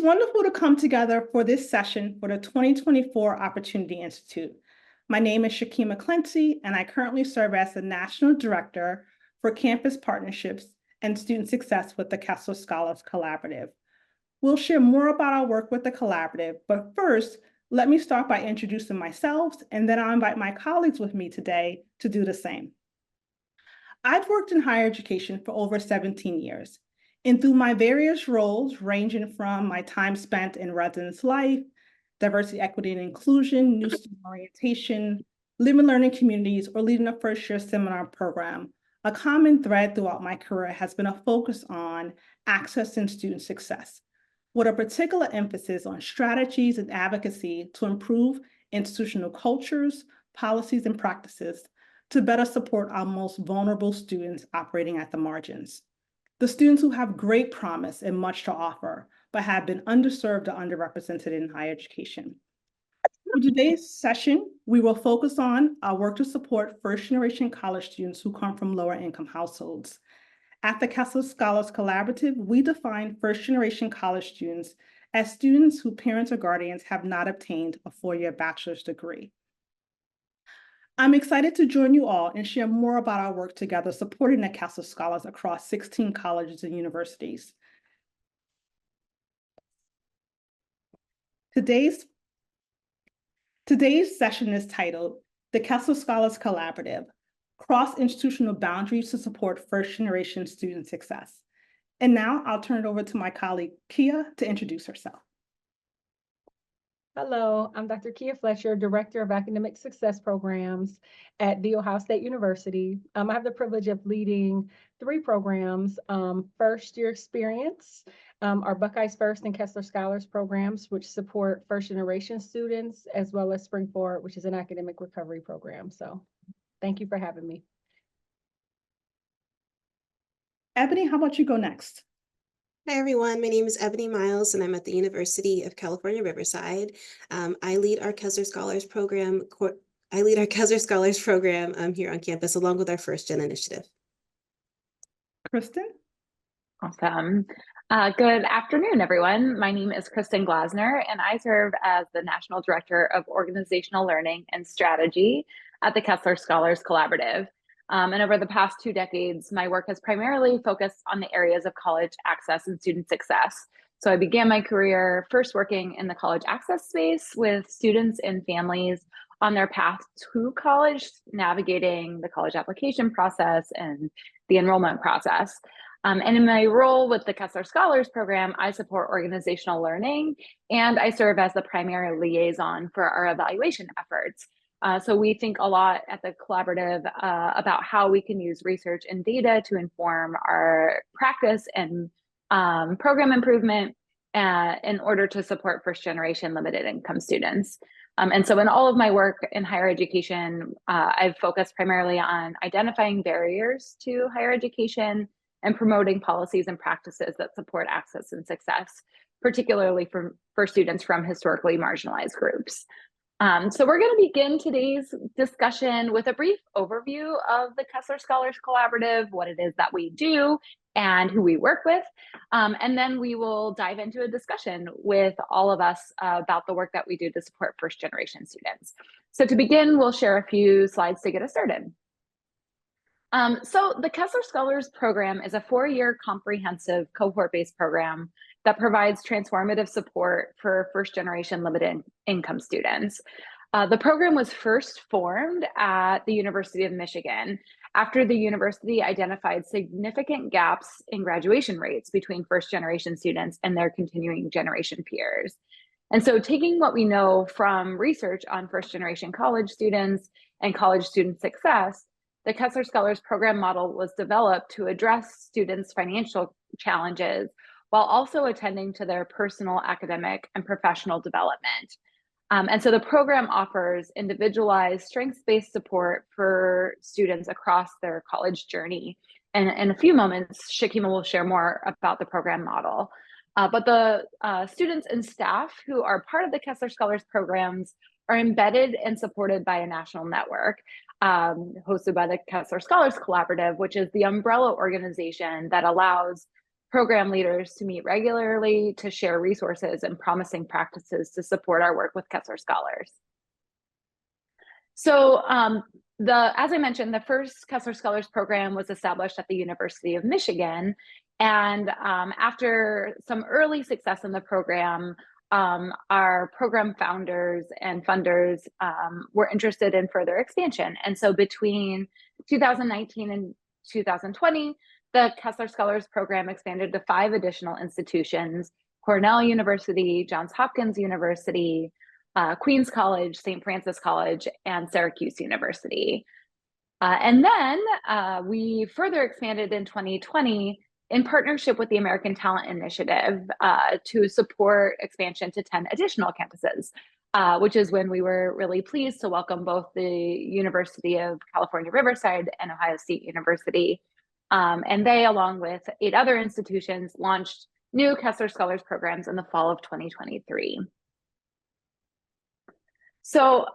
wonderful to come together for this session for the 2024 Opportunity Institute. My name is Shakima Clancy, and I currently serve as the National Director for Campus Partnerships and Student Success with the Kessler Scholars Collaborative. We'll share more about our work with the collaborative, but first, let me start by introducing myself, and then I'll invite my colleagues with me today to do the same. I've worked in higher education for over 17 years. And through my various roles, ranging from my time spent in residence life, diversity, equity, and inclusion, new student orientation, living learning communities, or leading a first-year seminar program, a common thread throughout my career has been a focus on access and student success, with a particular emphasis on strategies and advocacy to improve institutional cultures, policies, and practices to better support our most vulnerable students operating at the margins. The students who have great promise and much to offer, but have been underserved or underrepresented in higher education. For today's session, we will focus on our work to support first-generation college students who come from lower-income households. At the Kessler Scholars Collaborative, we define first-generation college students as students whose parents or guardians have not obtained a four-year bachelor's degree. I'm excited to join you all and share more about our work together supporting the Kessler Scholars across 16 colleges and universities. Today's session is titled The Kessler Scholars Collaborative, Cross-Institutional Boundaries to Support First-Generation Student Success. And now I'll turn it over to my colleague, Kia, to introduce herself. Hello, I'm Dr. Kia Fletcher, Director of Academic Success Programs at The Ohio State University. I have the privilege of leading 3 programs, First Year Experience, our Buckeyes First and Kessler Scholars Programs, which support first-generation students, as well as Spring Forward, which is an academic recovery program. So thank you for having me. Ebony, how about you go next? Hi, everyone. My name is Ebony Miles, and I'm at the University of California, Riverside. I lead our Kessler Scholars Program. Here on campus, along with our First Gen initiative. Kristen? Awesome. Good afternoon, everyone. My name is Kristen Glasner, and I serve as the National Director of Organizational Learning and Strategy at the Kessler Scholars Collaborative. And over the past 2 decades, my work has primarily focused on the areas of college access and student success. So I began my career first working in the college access space with students and families on their path to college, navigating the college application process and the enrollment process. And in my role with the Kessler Scholars Program, I support organizational learning, and I serve as the primary liaison for our evaluation efforts. So we think a lot at the collaborative about how we can use research and data to inform our practice and program improvement in order to support first-generation limited income students. And so in all of my work in higher education, I've focused primarily on identifying barriers to higher education and promoting policies and practices that support access and success, particularly for students from historically marginalized groups. So we're going to begin today's discussion with a brief overview of the Kessler Scholars Collaborative, what it is that we do, and who we work with. And then we will dive into a discussion with all of us about the work that we do to support first-generation students. So to begin, we'll share a few slides to get us started. So the Kessler Scholars Program is a 4-year comprehensive cohort-based program that provides transformative support for first-generation limited income students. The program was first formed at the University of Michigan after the university identified significant gaps in graduation rates between first-generation students and their continuing generation peers. And so taking what we know from research on first-generation college students and college student success, the Kessler Scholars Program model was developed to address students' financial challenges while also attending to their personal, academic, and professional development. And so the program offers individualized, strengths-based support for students across their college journey. And in a few moments, Shakima will share more about the program model. But the students and staff who are part of the Kessler Scholars Programs are embedded and supported by a national network hosted by the Kessler Scholars Collaborative, which is the umbrella organization that allows program leaders to meet regularly to share resources and promising practices to support our work with Kessler Scholars. So as I mentioned, the first Kessler Scholars program was established at the University of Michigan. And after some early success in the program, our program founders and funders were interested in further expansion. And so between 2019 and 2020, the Kessler Scholars Program expanded to 5 additional institutions: Cornell University, Johns Hopkins University, Queens College, St. Francis College, and Syracuse University. And then we further expanded in 2020 in partnership with the American Talent Initiative to support expansion to 10 additional campuses, which is when we were really pleased to welcome both the University of California, Riverside and Ohio State University. And they, along with 8 other institutions, launched new Kessler Scholars Programs in the fall of 2023. So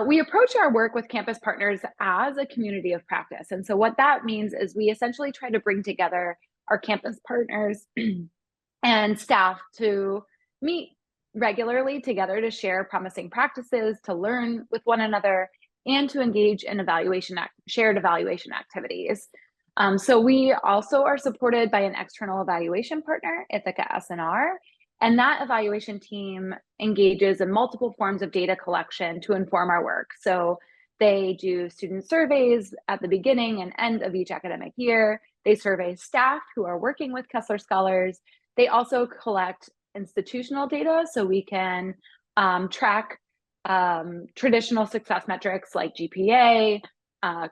we approach our work with campus partners as a community of practice. And so what that means is we essentially try to bring together our campus partners and staff to meet regularly together to share promising practices, to learn with one another, and to engage in shared evaluation activities. So we also are supported by an external evaluation partner, Ithaca S&R, and that evaluation team engages in multiple forms of data collection to inform our work. So they do student surveys at the beginning and end of each academic year. They survey staff who are working with Kessler Scholars. They also collect institutional data so we can track traditional success metrics like GPA,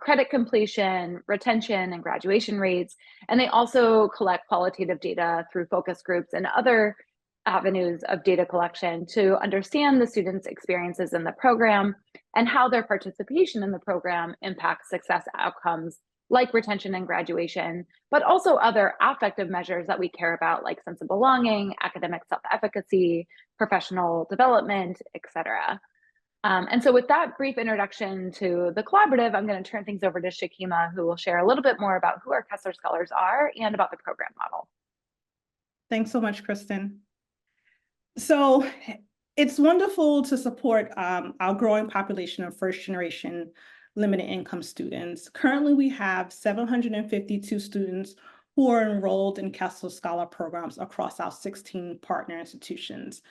credit completion, retention, and graduation rates. And they also collect qualitative data through focus groups and other avenues of data collection to understand the students' experiences in the program and how their participation in the program impacts success outcomes like retention and graduation, but also other affective measures that we care about, like sense of belonging, academic self-efficacy, professional development, etc. And so with that brief introduction to the collaborative, I'm going to turn things over to Shakima, who will share a little bit more about who our Kessler Scholars are and about the program model. Thanks so much, Kristen. So it's wonderful to support our growing population of first-generation limited income students. Currently, we have 752 students who are enrolled in Kessler Scholar programs across our 16 partner institutions.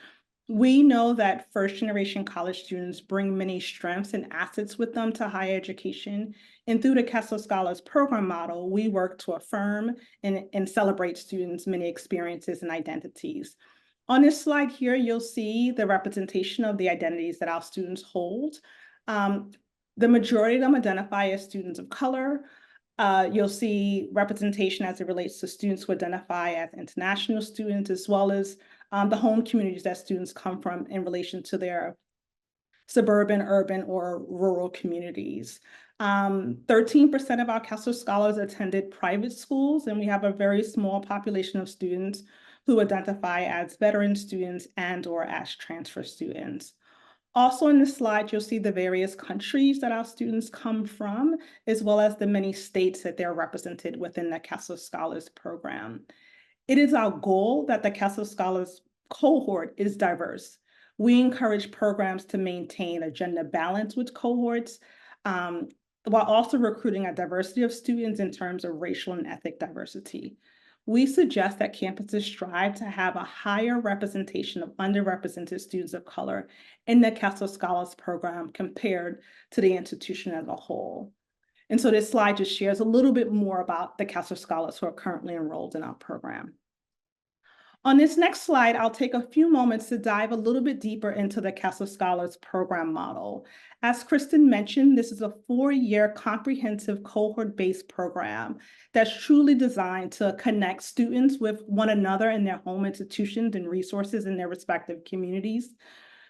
We know that first-generation college students bring many strengths and assets with them to higher education. And through the Kessler Scholars Program model, we work to affirm and celebrate students' many experiences and identities. On this slide here, you'll see the representation of the identities that our students hold. The majority of them identify as students of color. You'll see representation as it relates to students who identify as international students, as well as the home communities that students come from in relation to their suburban, urban, or rural communities. 13% of our Kessler Scholars attended private schools, and we have a very small population of students who identify as veteran students and or as transfer students. Also in this slide, you'll see the various countries that our students come from, as well as the many states that they're represented within the Kessler Scholars Program. It is our goal that the Kessler Scholars cohort is diverse. We encourage programs to maintain a gender balance with cohorts, while also recruiting a diversity of students in terms of racial and ethnic diversity. We suggest that campuses strive to have a higher representation of underrepresented students of color in the Kessler Scholars Program compared to the institution as a whole. And so this slide just shares a little bit more about the Kessler Scholars who are currently enrolled in our program. On this next slide, I'll take a few moments to dive a little bit deeper into the Kessler Scholars Program model. As Kristen mentioned, this is a 4-year comprehensive cohort-based program that's truly designed to connect students with one another in their home institutions and resources in their respective communities,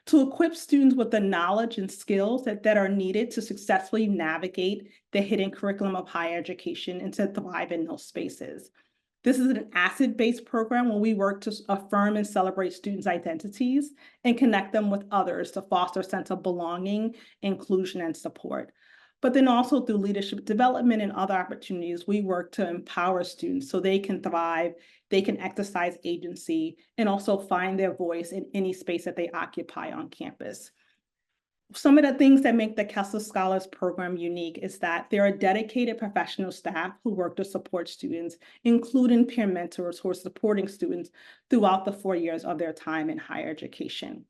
to equip students with the knowledge and skills that are needed to successfully navigate the hidden curriculum of higher education and to thrive in those spaces. This is an asset-based program where we work to affirm and celebrate students' identities and connect them with others to foster a sense of belonging, inclusion, and support. But then also through leadership development and other opportunities, we work to empower students so they can thrive, they can exercise agency, and also find their voice in any space that they occupy on campus. Some of the things that make the Kessler Scholars Program unique is that there are dedicated professional staff who work to support students, including peer mentors who are supporting students throughout the 4 years of their time in higher education.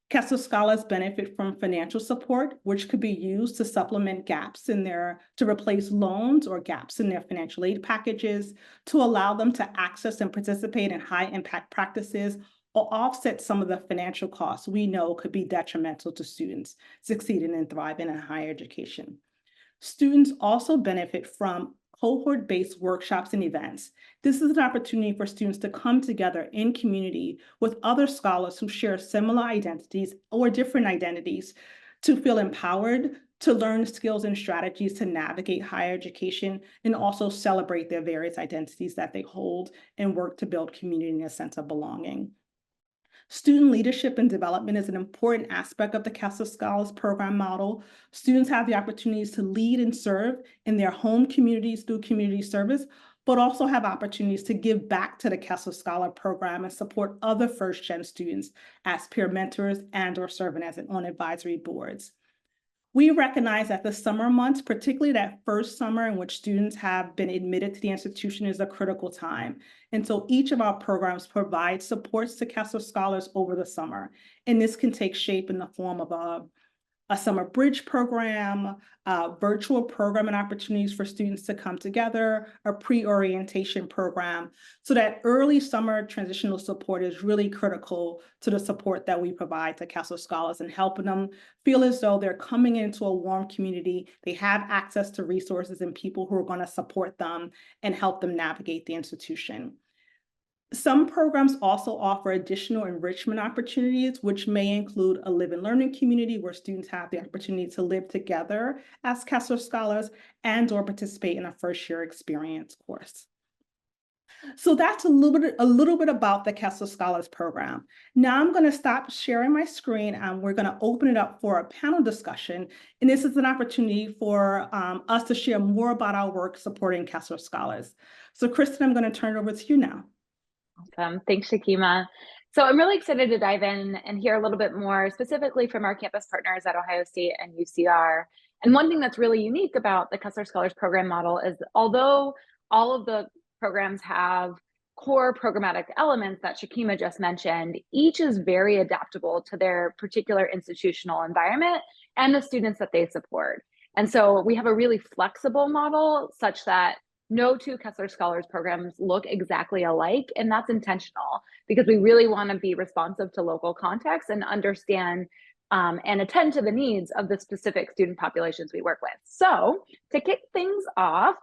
Kessler Scholars benefit from financial support, which could be used to supplement gaps to replace loans or gaps in their financial aid packages, to allow them to access and participate in high impact practices, or offset some of the financial costs we know could be detrimental to students succeeding and thriving in higher education. Students also benefit from cohort-based workshops and events. This is an opportunity for students to come together in community with other scholars who share similar identities or different identities, to feel empowered, to learn skills and strategies to navigate higher education, and also celebrate their various identities that they hold and work to build community and a sense of belonging. Student leadership and development is an important aspect of the Kessler Scholars Program model. Students have the opportunities to lead and serve in their home communities through community service, but also have opportunities to give back to the Kessler Scholar Program and support other first-gen students as peer mentors and/or serving on advisory boards. We recognize that the summer months, particularly that first summer in which students have been admitted to the institution, is a critical time. And so each of our programs provides supports to Kessler Scholars over the summer. And this can take shape in the form of a summer bridge program, virtual programming opportunities for students to come together, a pre-orientation program. So that early summer transitional support is really critical to the support that we provide to Kessler Scholars and helping them feel as though they're coming into a warm community, they have access to resources and people who are going to support them and help them navigate the institution. Some programs also offer additional enrichment opportunities, which may include a live and learning community where students have the opportunity to live together as Kessler Scholars and/or participate in a first-year experience course. So that's a little bit about the Kessler Scholars Program. Now I'm going to stop sharing my screen and we're going to open it up for a panel discussion. And this is an opportunity for us to share more about our work supporting Kessler Scholars. So Kristen, I'm going to turn it over to you now. Awesome. Thanks, Shakima. So I'm really excited to dive in and hear a little bit more specifically from our campus partners at Ohio State and UCR. And one thing that's really unique about the Kessler Scholars Program model is although all of the programs have core programmatic elements that Shakima just mentioned, each is very adaptable to their particular institutional environment and the students that they support. And so we have a really flexible model such that no two Kessler Scholars programs look exactly alike, and that's intentional because we really want to be responsive to local context and understand and attend to the needs of the specific student populations we work with. So to kick things off,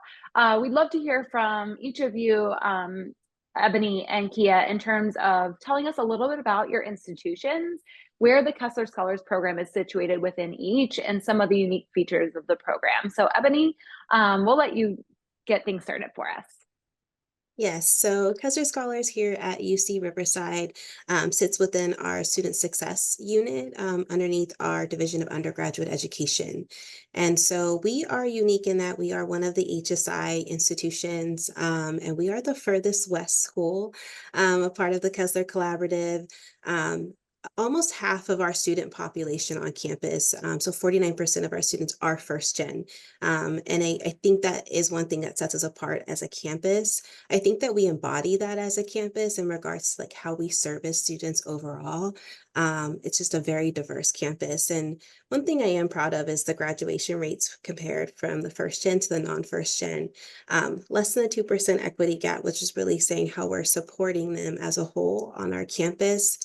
we'd love to hear from each of you, Ebony and Kia, in terms of telling us a little bit about your institutions, where the Kessler Scholars Program is situated within each, and some of the unique features of the program. So Ebony, we'll let you get things started for us. Yes, so Kessler Scholars here at UC Riverside sits within our Student Success Unit underneath our Division of Undergraduate Education. And so we are unique in that we are one of the HSI institutions, and we are the furthest west school, a part of the Kessler Collaborative. Almost half of our student population on campus, so 49% of our students are first gen. And I think that is one thing that sets us apart as a campus. I think that we embody that as a campus in regards to like how we service students overall. It's just a very diverse campus. And one thing I am proud of is the graduation rates compared from the first gen to the non-first gen. Less than a 2% equity gap, which is really saying how we're supporting them as a whole on our campus.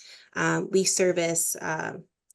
We service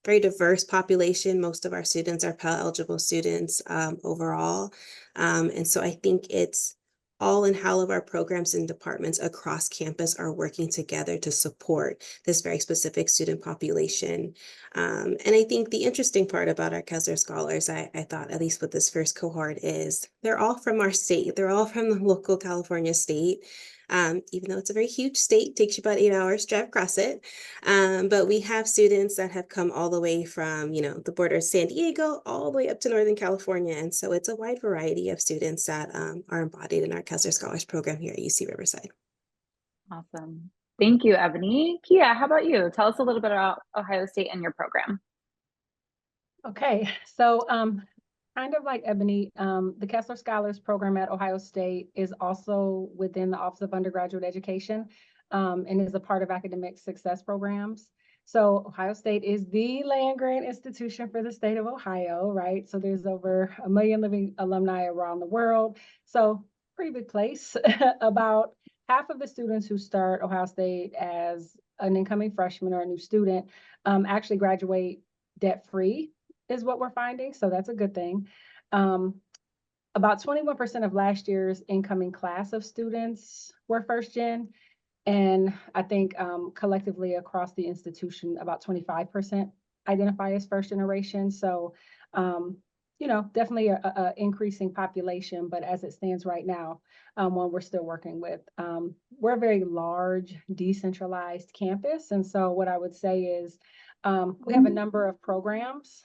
very diverse population. Most of our students are Pell eligible students overall. And so I think it's all in how of our programs and departments across campus are working together to support this very specific student population. And I think the interesting part about our Kessler Scholars, I thought, at least with this first cohort, is they're all from our state. They're all from the local California state. even though it's a very huge state, takes you about 8 hours to drive across it. But we have students that have come all the way from, the border of San Diego all the way up to Northern California. And so it's a wide variety of students that are embodied in our Kessler Scholars Program here at UC Riverside. Awesome. Thank you, Ebony. Kia, how about you? Tell us a little bit about Ohio State and your program. Okay, so kind of like Ebony, the Kessler Scholars Program at Ohio State is also within the Office of Undergraduate Education and is a part of Academic Success Programs. So Ohio State is the land-grant institution for the state of Ohio, right? So there's over 1 million living alumni around the world. So pretty big place. About half of the students who start Ohio State as an incoming freshman or a new student actually graduate debt-free, is what we're finding. So that's a good thing. About 21% of last year's incoming class of students were first gen. And I think collectively across the institution, about 25% identify as first generation. So, definitely a increasing population, but as it stands right now, one we're still working with. We're a very large, decentralized campus. And so what I would say is we have a number of programs,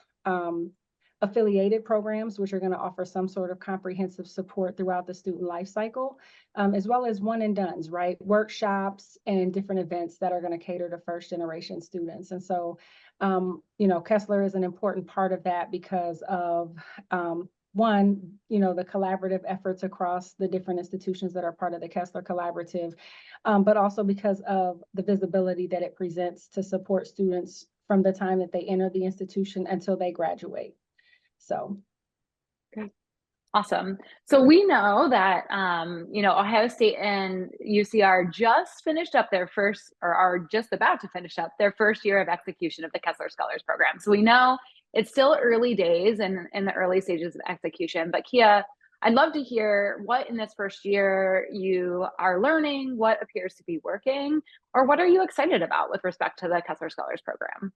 affiliated programs, which are going to offer some sort of comprehensive support throughout the student life cycle, as well as one and dones, right? Workshops and different events that are going to cater to first generation students. And so, Kessler is an important part of that because of, one, the collaborative efforts across the different institutions that are part of the Kessler Collaborative, but also because of the visibility that it presents to support students from the time that they enter the institution until they graduate. So. Great. Awesome. So we know that, Ohio State and UC are just finished up their first, or are just about to finish up their first year of execution of the Kessler Scholars Program. So we know it's still early days and in the early stages of execution, but Kia, I'd love to hear what in this first year you are learning, what appears to be working, or what are you excited about with respect to the Kessler Scholars Program?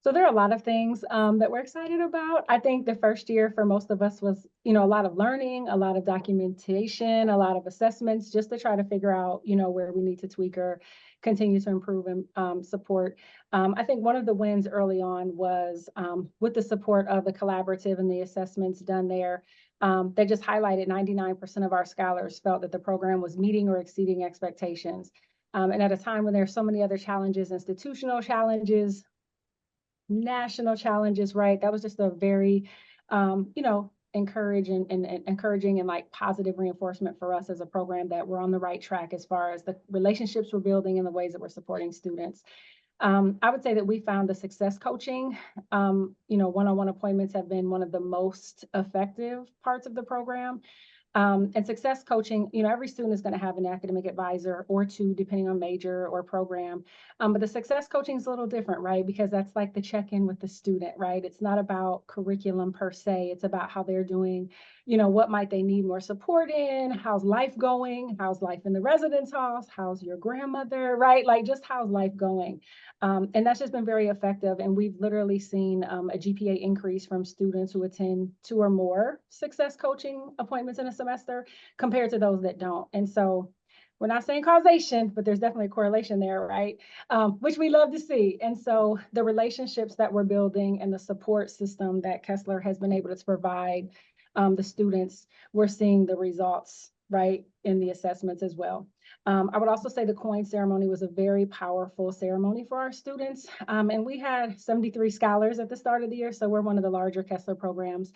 So there are a lot of things that we're excited about. I think the first year for most of us was, a lot of learning, a lot of documentation, a lot of assessments, just to try to figure out, where we need to tweak or continue to improve and support. I think one of the wins early on was with the support of the collaborative and the assessments done there. They just highlighted 99% of our scholars felt that the program was meeting or exceeding expectations. And at a time when there's so many other challenges, institutional challenges, national challenges, right? That was just a very, encouraging and like positive reinforcement for us as a program that we're on the right track as far as the relationships we're building and the ways that we're supporting students. I would say that we found the success coaching, one-on-one appointments have been one of the most effective parts of the program. And success coaching, every student is going to have an academic advisor or two, depending on major or program. But the success coaching is a little different, right? Because that's like the check-in with the student, right? It's not about curriculum per se. It's about how they're doing, what might they need more support in? How's life going? How's life in the residence halls? How's your grandmother, right? Like just how's life going? And that's just been very effective. And we've literally seen a GPA increase from students who attend 2 or more success coaching appointments in a semester compared to those that don't. And so we're not saying causation, but there's definitely a correlation there, right? Which we love to see. And so the relationships that we're building and the support system that Kessler has been able to provide the students, we're seeing the results, right, in the assessments as well. I would also say the coin ceremony was a very powerful ceremony for our students. And we had 73 scholars at the start of the year, so we're one of the larger Kessler programs.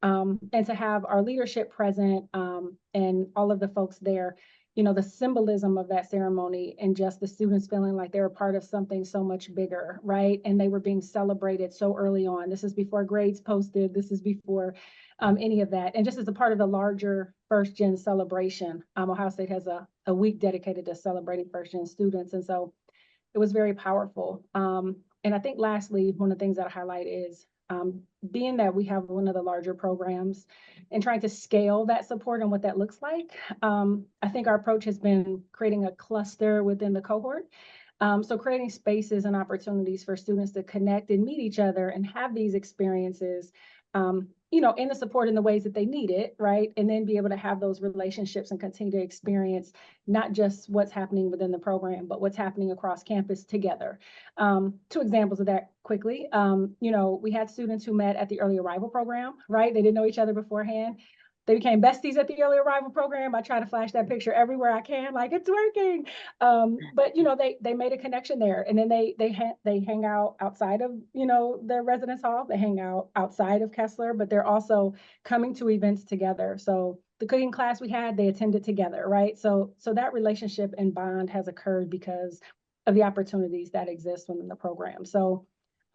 And to have our leadership present and all of the folks there, the symbolism of that ceremony and just the students feeling like they were part of something so much bigger, right? And they were being celebrated so early on. This is before grades posted. This is before any of that. And just as a part of the larger first gen celebration, Ohio State has a week dedicated to celebrating first gen students. And so it was very powerful. And I think lastly, one of the things that I highlight is being that we have one of the larger programs and trying to scale that support and what that looks like. I think our approach has been creating a cluster within the cohort. So creating spaces and opportunities for students to connect and meet each other and have these experiences in the support in the ways that they need it, right? And then be able to have those relationships and continue to experience not just what's happening within the program, but what's happening across campus together. Two examples of that quickly. We had students who met at the early arrival program, right? They didn't know each other beforehand. They became besties at the early arrival program. I try to flash that picture everywhere I can, like it's working. But they made a connection there, and then they hang out outside of their residence hall. They hang out outside of Kessler, but they're also coming to events together. So the cooking class we had, they attended together, right? So that relationship and bond has occurred because of the opportunities that exist within the program. So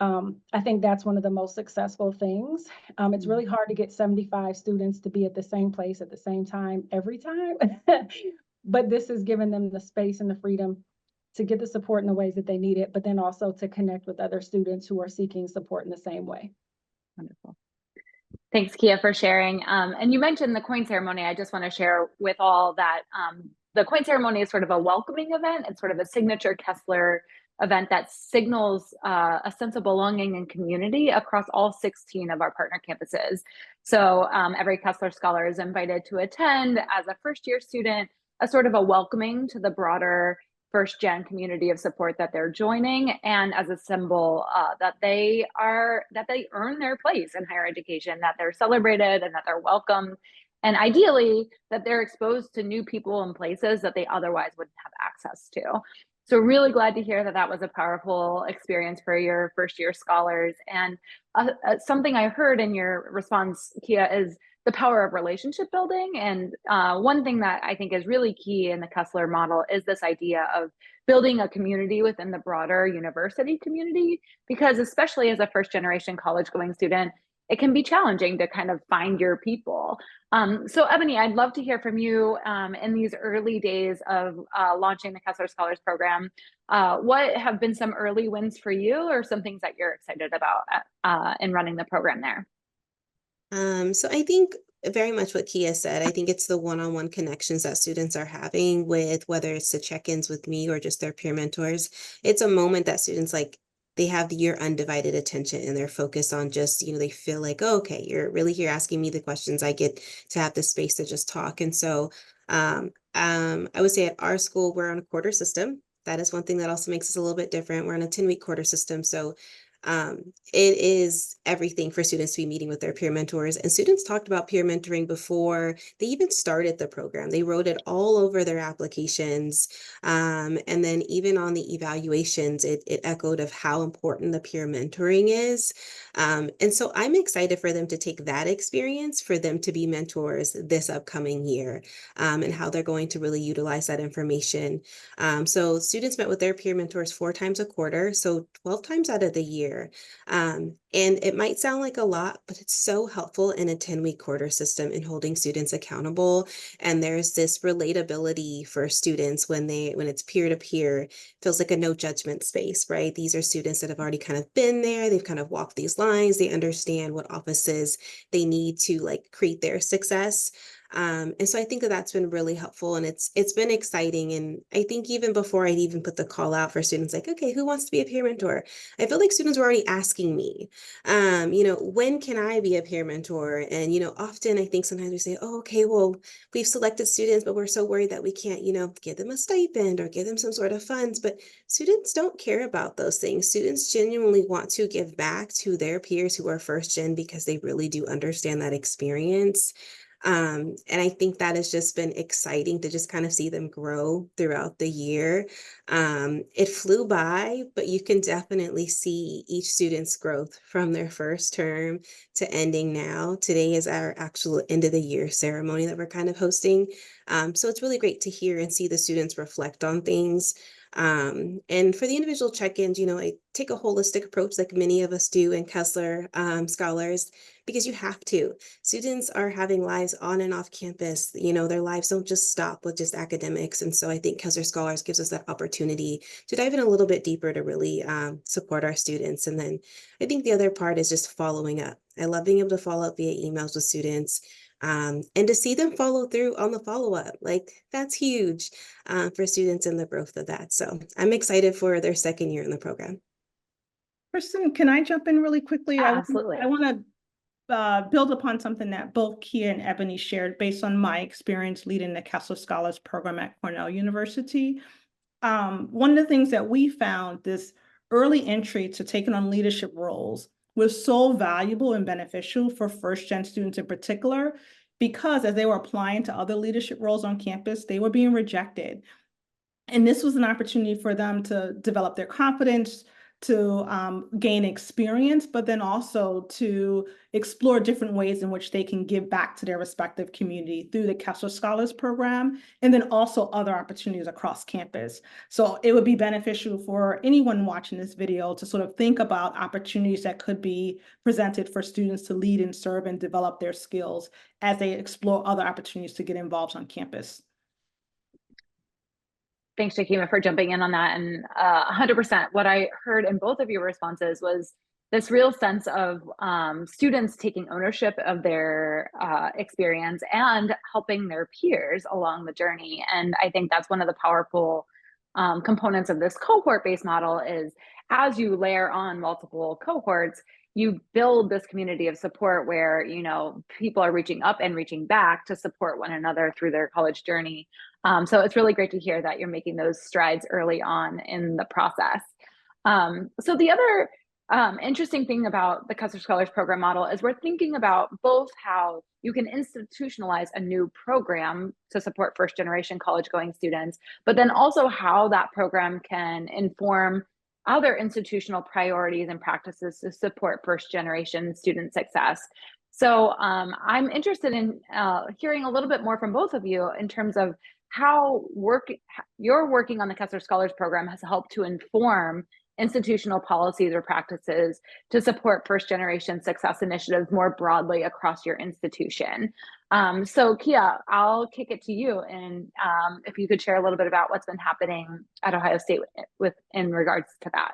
I think that's one of the most successful things. It's really hard to get 75 students to be at the same place at the same time every time, but this has given them the space and the freedom to get the support in the ways that they need it, but then also to connect with other students who are seeking support in the same way. Wonderful. Thanks, Kia, for sharing. And you mentioned the coin ceremony. I just want to share with all that the coin ceremony is sort of a welcoming event. It's sort of a signature Kessler event that signals a sense of belonging and community across all 16 of our partner campuses. So every Kessler Scholar is invited to attend as a first-year student, a sort of a welcoming to the broader first-gen community of support that they're joining, and as a symbol that they earn their place in higher education, that they're celebrated and that they're welcomed, and ideally that they're exposed to new people and places that they otherwise wouldn't have access to. So really glad to hear that that was a powerful experience for your first-year scholars. And something I heard in your response, Kia, is the power of relationship building. And one thing that I think is really key in the Kessler model is this idea of building a community within the broader university community, because especially as a first-generation college-going student, it can be challenging to kind of find your people. So Ebony, I'd love to hear from you in these early days of launching the Kessler Scholars Program. What have been some early wins for you, or some things that you're excited about in running the program there? So I think very much what Kia said. I think it's the one-on-one connections that students are having with, whether it's the check-ins with me or just their peer mentors. It's a moment that students they have your undivided attention, and they're focused on just, they feel like, oh, okay, you're really here asking me the questions. I get to have the space to just talk. And so I would say at our school, we're on a quarter system. That is one thing that also makes us a little bit different. We're on a 10-week quarter system. So it is everything for students to be meeting with their peer mentors. And students talked about peer mentoring before they even started the program. They wrote it all over their applications. And then even on the evaluations, it echoed of how important the peer mentoring is. And so I'm excited for them to take that experience, for them to be mentors this upcoming year, and how they're going to really utilize that information. So students met with their peer mentors 4 times a quarter, so 12 times out of the year. And it might sound like a lot, but it's so helpful in a 10-week quarter system in holding students accountable. And there's this relatability for students when it's peer-to-peer, feels like a no judgment space, right? These are students that have already kind of been there. They've kind of walked these lines. They understand what offices they need to create their success. And so I think that that's been really helpful, and it's been exciting. And I think even before I'd even put the call out for students, okay, who wants to be a peer mentor? I feel like students were already asking me, when can I be a peer mentor? And, often I think sometimes we say, oh, okay, well, we've selected students, but we're so worried that we can't, give them a stipend or give them some sort of funds. But students don't care about those things. Students genuinely want to give back to their peers who are first gen, because they really do understand that experience. And I think that has just been exciting to just kind of see them grow throughout the year. It flew by, but you can definitely see each student's growth from their first term to ending now. Today is our actual end of the year ceremony that we're kind of hosting. So it's really great to hear and see the students reflect on things. And for the individual check-ins, I take a holistic approach like many of us do in Kessler Scholars, because you have to. Students are having lives on and off campus. Their lives don't just stop with just academics. And so I think Kessler Scholars gives us that opportunity to dive in a little bit deeper to really support our students. And then I think the other part is just following up. I love being able to follow up via emails with students. And to see them follow through on the follow-up, that's huge for students and the growth of that. So I'm excited for their second year in the program. Kristen, can I jump in really quickly? Absolutely. I want to build upon something that both Kia and Ebony shared based on my experience leading the Kessler Scholars Program at Cornell University. One of the things that we found, this early entry to taking on leadership roles was so valuable and beneficial for first-gen students in particular, because as they were applying to other leadership roles on campus, they were being rejected. And this was an opportunity for them to develop their confidence, to gain experience, but then also to explore different ways in which they can give back to their respective community through the Kessler Scholars Program, and then also other opportunities across campus. So it would be beneficial for anyone watching this video to sort of think about opportunities that could be presented for students to lead and serve and develop their skills as they explore other opportunities to get involved on campus. Thanks, Shakima, for jumping in on that. And 100%, what I heard in both of your responses was this real sense of students taking ownership of their experience and helping their peers along the journey. And I think that's one of the powerful components of this cohort-based model is as you layer on multiple cohorts, you build this community of support where, you know, people are reaching up and reaching back to support one another through their college journey. So it's really great to hear that you're making those strides early on in the process. So the other interesting thing about the Kessler Scholars Program model is we're thinking about both how you can institutionalize a new program to support first generation college going students, but then also how that program can inform other institutional priorities and practices to support first generation student success. So I'm interested in hearing a little bit more from both of you in terms of how you're working on the Kessler Scholars Program has helped to inform institutional policies or practices to support first generation success initiatives more broadly across your institution. So Kia, I'll kick it to you, and if you could share a little bit about what's been happening at Ohio State in regards to that.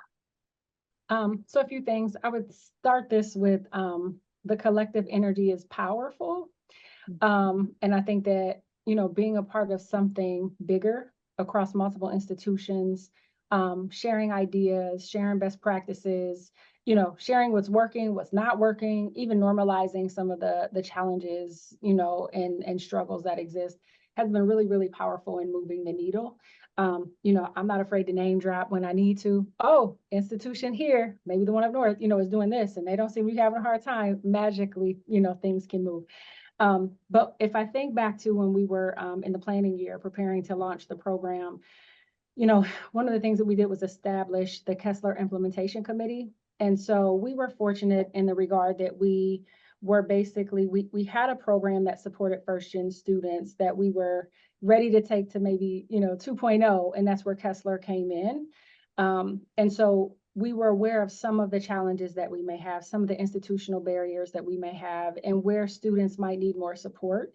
So a few things. I would start this with the collective energy is powerful. And I think that, you know, being a part of something bigger across multiple institutions, sharing ideas, sharing best practices, you know, sharing what's working, what's not working, even normalizing some of the challenges, you know, and struggles that exist has been really, really powerful in moving the needle. You know, I'm not afraid to name drop when I need to. Oh, institution here, maybe the one up north, you know, is doing this and they don't seem to be having a hard time. Magically, you know, things can move. But if I think back to when we were in the planning year preparing to launch the program, you know, one of the things that we did was establish the Kessler Implementation Committee. And so we were fortunate in the regard that we were basically, we had a program that supported first gen students that we were ready to take to maybe, you know, 2.0, and that's where Kessler came in. And so we were aware of some of the challenges that we may have, some of the institutional barriers that we may have, and where students might need more support.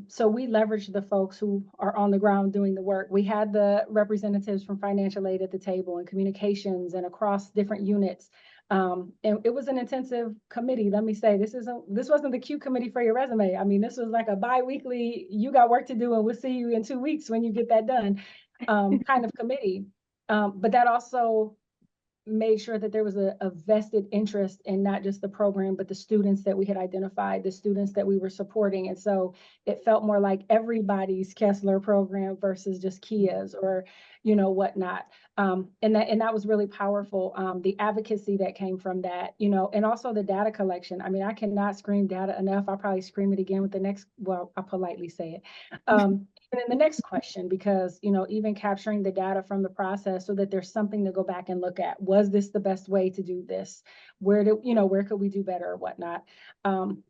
So we leveraged the folks who are on the ground doing the work. We had the representatives from financial aid at the table and communications and across different units. And it was an intensive committee. Let me say, this wasn't the Q committee for your resume. I mean, this was like a bi-weekly, you got work to do and we'll see you in 2 weeks when you get that done kind of committee. But that also made sure that there was a vested interest in not just the program, but the students that we had identified, the students that we were supporting. And so it felt more like everybody's Kessler program versus just Kia's or, you know, whatnot. And that was really powerful. The advocacy that came from that, you know, and also the data collection. I mean, I cannot scream data enough. I'll probably scream it again with the next, well, I'll politely say it. And then the next question, because, you know, even capturing the data from the process so that there's something to go back and look at. Was this the best way to do this? Where could we do better or whatnot?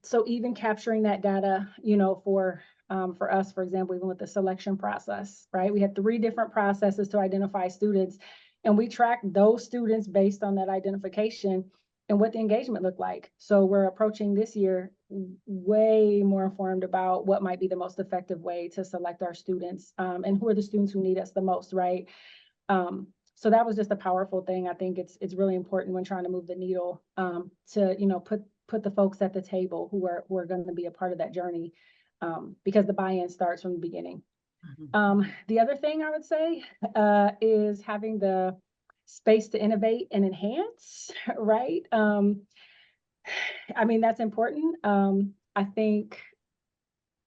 So even capturing that data, you know, for us, for example, even with the selection process, right? We had 3 different processes to identify students, and we tracked those students based on that identification and what the engagement looked like. So we're approaching this year way more informed about what might be the most effective way to select our students and who are the students who need us the most, right? So that was just a powerful thing. I think it's really important when trying to move the needle to, you know, put the folks at the table who are going to be a part of that journey because the buy-in starts from the beginning. The other thing I would say is having the space to innovate and enhance, right? I mean, that's important. I think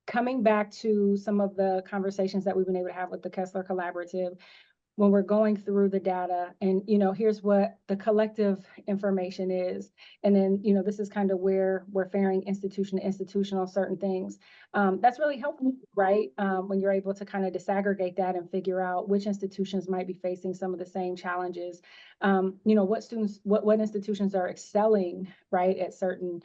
coming back to some of the conversations that we've been able to have with the Kessler Collaborative, when we're going through the data and, here's what the collective information is. And then, this is kind of where we're faring institution to institution on certain things. That's really helpful, right? When you're able to kind of disaggregate that and figure out which institutions might be facing some of the same challenges. What institutions are excelling, right, at certain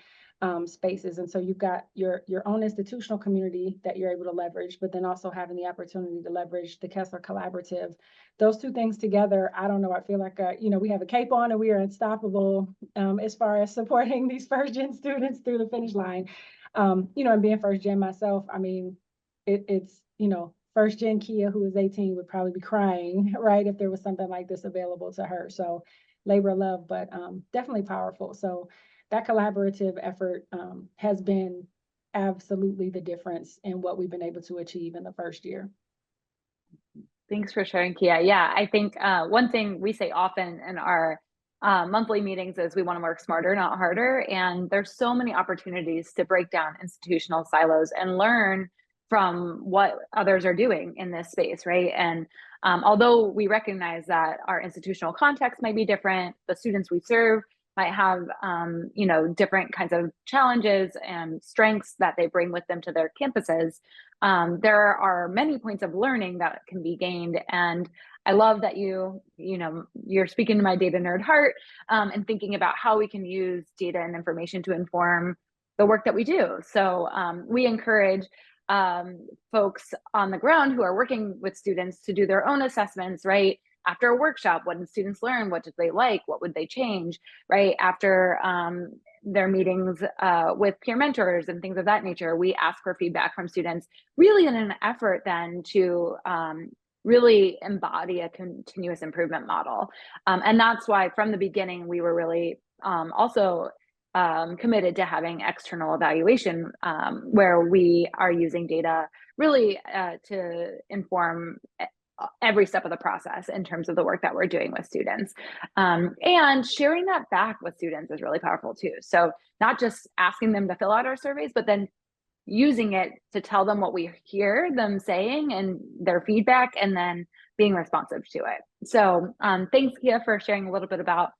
spaces. And so you've got your own institutional community that you're able to leverage, but then also having the opportunity to leverage the Kessler Collaborative. Those two things together, I don't know, I feel like, we have a cape on and we are unstoppable as far as supporting these first gen students through the finish line. And being first gen myself, I mean, it's first gen Kia, who is 18, would probably be crying, right, if there was something like this available to her. So labor of love, but definitely powerful. So that collaborative effort has been absolutely the difference in what we've been able to achieve in the first year. Thanks for sharing, Kia. Yeah, I think one thing we say often in our monthly meetings is we want to work smarter, not harder. And there's so many opportunities to break down institutional silos and learn from what others are doing in this space, right? And although we recognize that our institutional context might be different, the students we serve might have different kinds of challenges and strengths that they bring with them to their campuses. There are many points of learning that can be gained, and I love that you're speaking to my data nerd heart and thinking about how we can use data and information to inform the work that we do. So we encourage folks on the ground who are working with students to do their own assessments, right? After a workshop, what did students learn? What did they like? What would they change, right? After their meetings with peer mentors and things of that nature, we ask for feedback from students, really in an effort then to really embody a continuous improvement model. And that's why from the beginning, we were really also committed to having external evaluation where we are using data really to inform every step of the process in terms of the work that we're doing with students. And sharing that back with students is really powerful too. So not just asking them to fill out our surveys, but then using it to tell them what we hear them saying and their feedback, and then being responsive to it. So thanks, Kia, for sharing a little bit about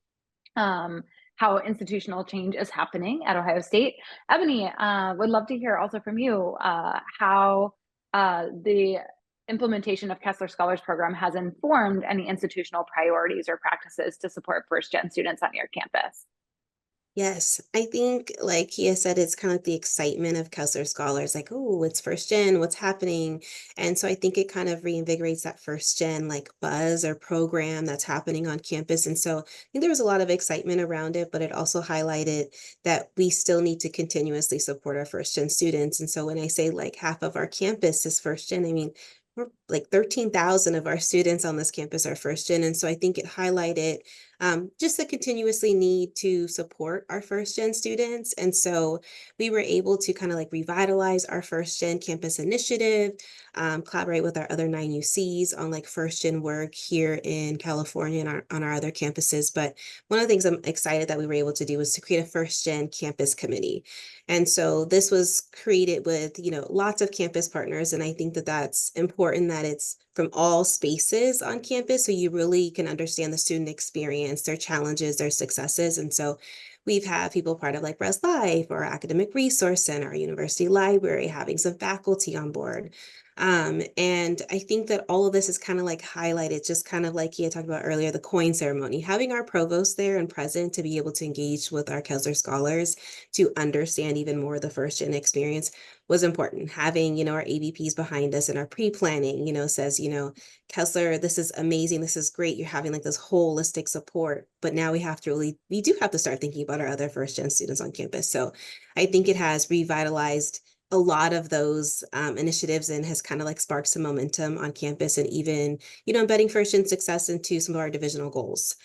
how institutional change is happening at Ohio State. Ebony, would love to hear also from you how the implementation of Kessler Scholars Program has informed any institutional priorities or practices to support first-gen students on your campus. Yes, I think like Kia said, it's kind of like the excitement of Kessler Scholars, like, oh, it's first gen, what's happening? And so I think it kind of reinvigorates that first gen like buzz or program that's happening on campus. And so I think there was a lot of excitement around it, but it also highlighted that we still need to continuously support our first gen students. And so when I say like half of our campus is first gen, I mean, we're like 13,000 of our students on this campus are first gen. And so I think it highlighted just the continuously need to support our first gen students. And so we were able to kind of like revitalize our first gen campus initiative, collaborate with our other 9 UCs on like first gen work here in California and on our other campuses. But one of the things I'm excited that we were able to do was to create a first gen campus committee. And so this was created with, lots of campus partners. And I think that that's important that it's from all spaces on campus, so you really can understand the student experience, their challenges, their successes. And so we've had people part of like Res Life or Academic Resource Center, our university library, having some faculty on board. And I think that all of this is kind of like highlighted, just kind of like Kia talked about earlier, the coin ceremony, having our provost there and present to be able to engage with our Kessler scholars to understand even more the first gen experience was important. Having, our ABPs behind us and our pre-planning, says, Kessler, this is amazing. This is great. You're having like this holistic support, but now we do have to start thinking about our other first gen students on campus. So I think it has revitalized a lot of those initiatives and has kind of like sparked some momentum on campus, and even, embedding first gen success into some of our divisional goals.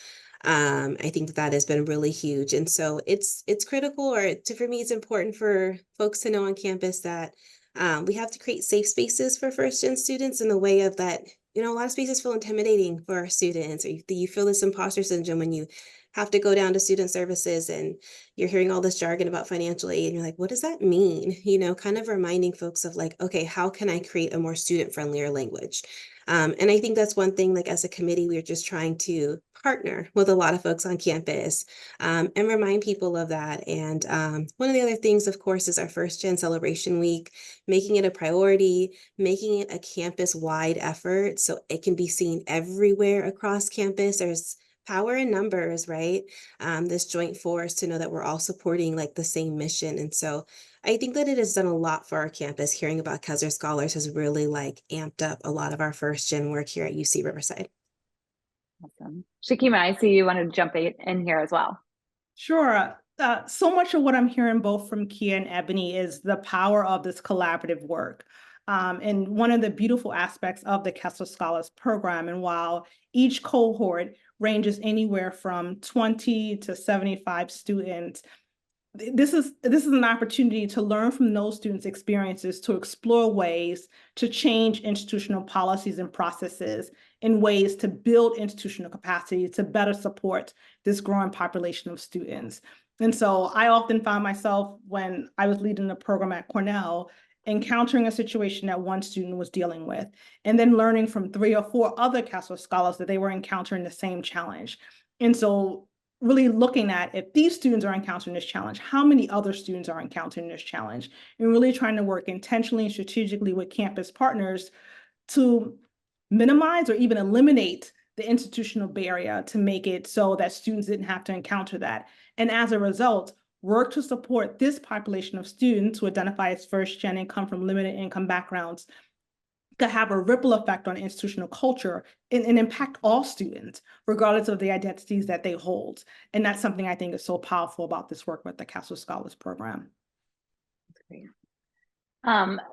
I think that has been really huge. And so it's critical, for me, it's important for folks to know on campus that we have to create safe spaces for first gen students in the way of that a lot of spaces feel intimidating for our students, or you feel this imposter syndrome when you have to go down to student services and you're hearing all this jargon about financial aid and you're like, what does that mean? Kind of reminding folks of like, okay, how can I create a more student friendlier language? And I think that's one thing, like as a committee, we're just trying to partner with a lot of folks on campus and remind people of that. And one of the other things, of course, is our First Gen Celebration Week, making it a priority, making it a campus-wide effort so it can be seen everywhere across campus. There's power in numbers, right? This joint force to know that we're all supporting like the same mission. And so I think that it has done a lot for our campus. Hearing about Kessler Scholars has really like amped up a lot of our first gen work here at UC Riverside. Awesome. Shakima, I see you wanted to jump in here as well. Sure. So much of what I'm hearing both from Kia and Ebony is the power of this collaborative work. And one of the beautiful aspects of the Kessler Scholars Program, and while each cohort ranges anywhere from 20 to 75 students, this is an opportunity to learn from those students' experiences, to explore ways to change institutional policies and processes in ways to build institutional capacity to better support this growing population of students. And so I often found myself, when I was leading the program at Cornell, encountering a situation that one student was dealing with, and then learning from 3 or 4 other Kessler scholars that they were encountering the same challenge. And so really looking at, if these students are encountering this challenge, how many other students are encountering this challenge, and really trying to work intentionally and strategically with campus partners to minimize or even eliminate the institutional barrier to make it so that students didn't have to encounter that. And as a result, work to support this population of students who identify as first gen and come from limited income backgrounds to have a ripple effect on institutional culture and impact all students, regardless of the identities that they hold. And that's something I think is so powerful about this work with the Kessler Scholars Program. That's great.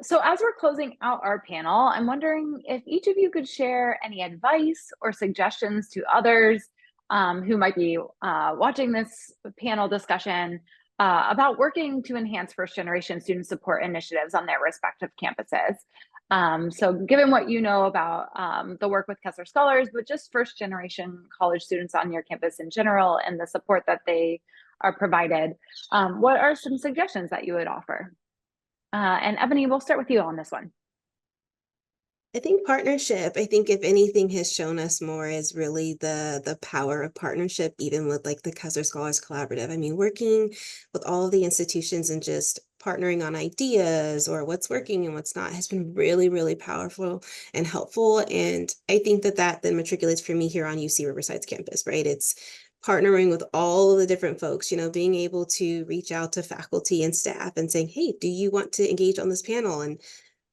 So as we're closing out our panel, I'm wondering if each of you could share any advice or suggestions to others who might be watching this panel discussion about working to enhance first generation student support initiatives on their respective campuses. So given what you know about the work with Kessler Scholars, but just first generation college students on your campus in general and the support that they are provided, what are some suggestions that you would offer? And Ebony, we'll start with you on this one. I think partnership, I think if anything has shown us more is really the power of partnership, even with like the Kessler Scholars Collaborative. I mean, working with all of the institutions and just partnering on ideas or what's working and what's not has been really, really powerful and helpful. And I think that then matriculates for me here on UC Riverside's campus, right? It's partnering with all of the different folks, being able to reach out to faculty and staff and saying, hey, do you want to engage on this panel? And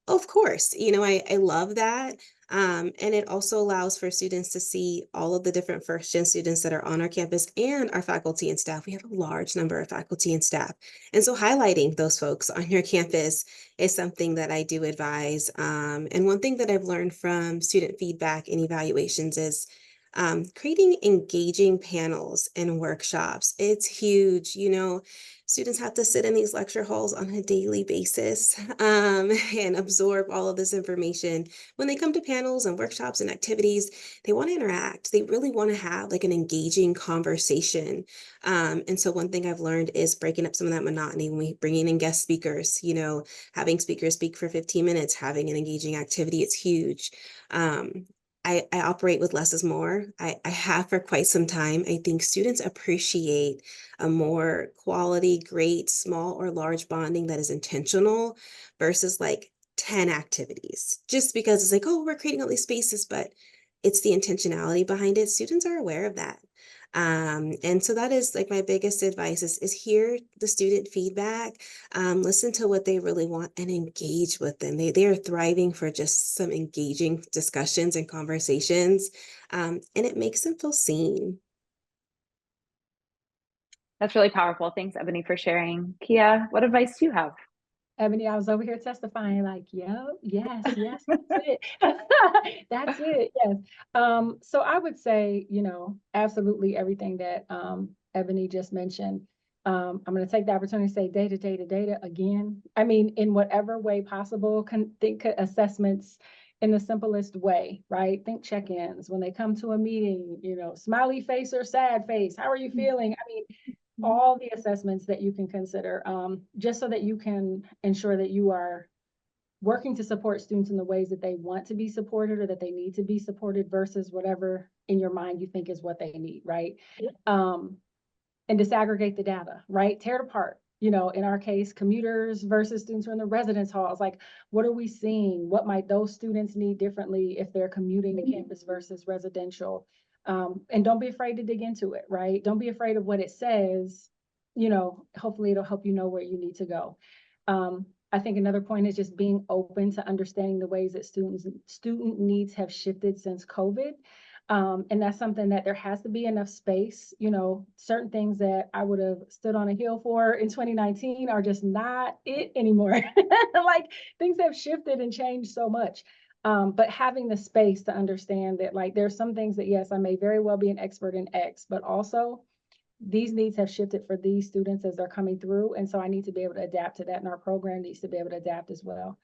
of course, I love that. And it also allows for students to see all of the different first gen students that are on our campus and our faculty and staff. We have a large number of faculty and staff. And so highlighting those folks on your campus is something that I do advise. And one thing that I've learned from student feedback and evaluations is creating engaging panels and workshops. It's huge. Students have to sit in these lecture halls on a daily basis and absorb all of this information. When they come to panels and workshops and activities, they want to interact. They really want to have like an engaging conversation. And so one thing I've learned is breaking up some of that monotony when we bringing in guest speakers, having speakers speak for 15 minutes, having an engaging activity. It's huge. I operate with less is more. I have for quite some time. I think students appreciate a more quality, great, small or large bonding that is intentional versus like 10 activities. Just because it's like, oh, we're creating all these spaces, but it's the intentionality behind it. Students are aware of that. And so that is like my biggest advice is hear the student feedback, listen to what they really want and engage with them. They are thriving for just some engaging discussions and conversations, and it makes them feel seen. That's really powerful. Thanks, Ebony, for sharing. Kia, what advice do you have? Ebony, I was over here testifying like, yes, that's it. That's it, yes. So I would say, absolutely everything that Ebony just mentioned. I'm going to take the opportunity to say data again. I mean, in whatever way possible, think assessments in the simplest way, right? Think check-ins when they come to a meeting, you know, smiley face or sad face. How are you feeling? I mean, all the assessments that you can consider, just so that you can ensure that you are working to support students in the ways that they want to be supported or that they need to be supported versus whatever in your mind you think is what they need, right? And disaggregate the data, right? Tear it apart. You know, in our case, commuters versus students who are in the residence halls. Like, what are we seeing? What might those students need differently if they're commuting to campus versus residential? And don't be afraid to dig into it, right? Don't be afraid of what it says. You know, hopefully it'll help you know where you need to go. I think another point is just being open to understanding the ways that student needs have shifted since COVID. And that's something that there has to be enough space. You know, certain things that I would have stood on a hill for in 2019 are just not it anymore. Like, things have shifted and changed so much. But having the space to understand that, like, there's some things that, yes, I may very well be an expert in X, but also these needs have shifted for these students as they're coming through. And so I need to be able to adapt to that, and our program needs to be able to adapt as well.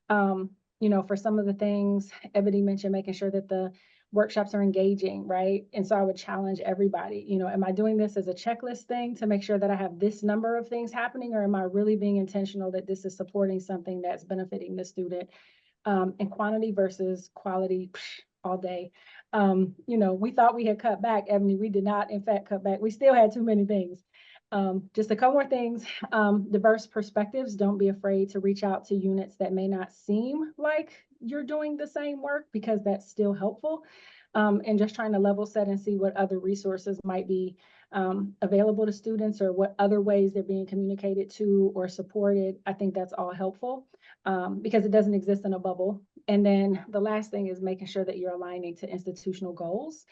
You know, for some of the things Ebony mentioned, making sure that the workshops are engaging, right? And so I would challenge everybody, you know, am I doing this as a checklist thing to make sure that I have this number of things happening, or am I really being intentional that this is supporting something that's benefiting the student? And quantity versus quality all day. You know, we thought we had cut back, Ebony. We did not, in fact, cut back. We still had too many things. Just a couple more things. Diverse perspectives. Don't be afraid to reach out to units that may not seem like you're doing the same work, because that's still helpful. And just trying to level set and see what other resources might be available to students, or what other ways they're being communicated to or supported. I think that's all helpful, because it doesn't exist in a bubble. And then the last thing is making sure that you're aligning to institutional goals.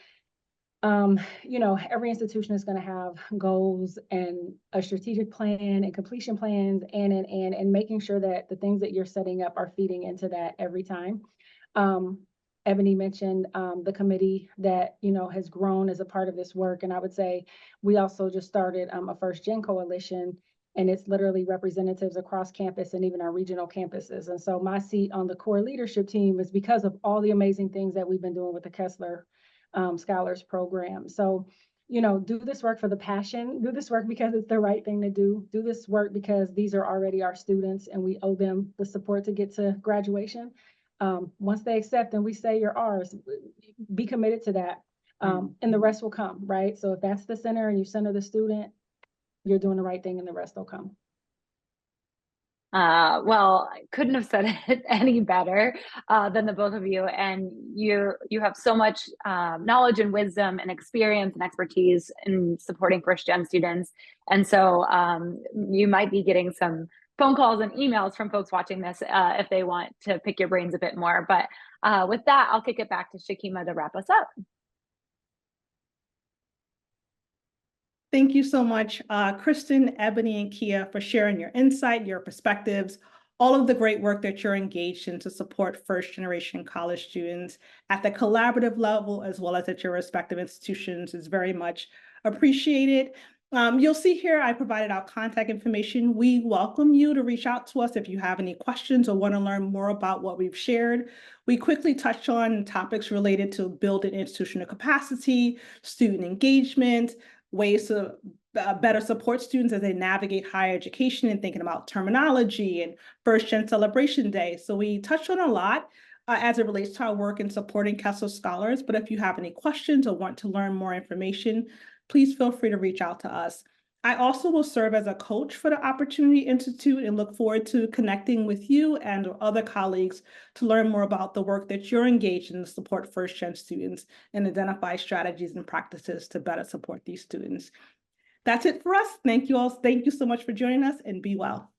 You know, every institution is going to have goals and a strategic plan and completion plans, and making sure that the things that you're setting up are feeding into that every time. Ebony mentioned the committee that, you know, has grown as a part of this work. And I would say we also just started a First Gen Coalition, and it's literally representatives across campus and even our regional campuses. And so my seat on the core leadership team is because of all the amazing things that we've been doing with the Kessler Scholars Program. So, you know, do this work for the passion, do this work because it's the right thing to do this work because these are already our students and we owe them the support to get to graduation. Once they accept and we say you're ours, be committed to that. And the rest will come, right? So if that's the center and you center the student, you're doing the right thing and the rest will come. Well, I couldn't have said it any better than the both of you. And you have so much knowledge and wisdom and experience and expertise in supporting first gen students. And so you might be getting some phone calls and emails from folks watching this if they want to pick your brains a bit more. But with that, I'll kick it back to Shakima to wrap us up. Thank you so much, Kristen, Ebony, and Kia, for sharing your insight, your perspectives, all of the great work that you're engaged in to support first-generation college students at the collaborative level, as well as at your respective institutions, is very much appreciated. You'll see here, I provided our contact information. We welcome you to reach out to us if you have any questions or want to learn more about what we've shared. We quickly touched on topics related to building institutional capacity, student engagement, ways to better support students as they navigate higher education and thinking about terminology and First Gen Celebration Day. So we touched on a lot as it relates to our work in supporting Kessler Scholars. But if you have any questions or want to learn more information, please feel free to reach out to us. I also will serve as a coach for the Opportunity Institute and look forward to connecting with you and other colleagues to learn more about the work that you're engaged in to support first gen students and identify strategies and practices to better support these students. That's it for us. Thank you all. Thank you so much for joining us, and be well.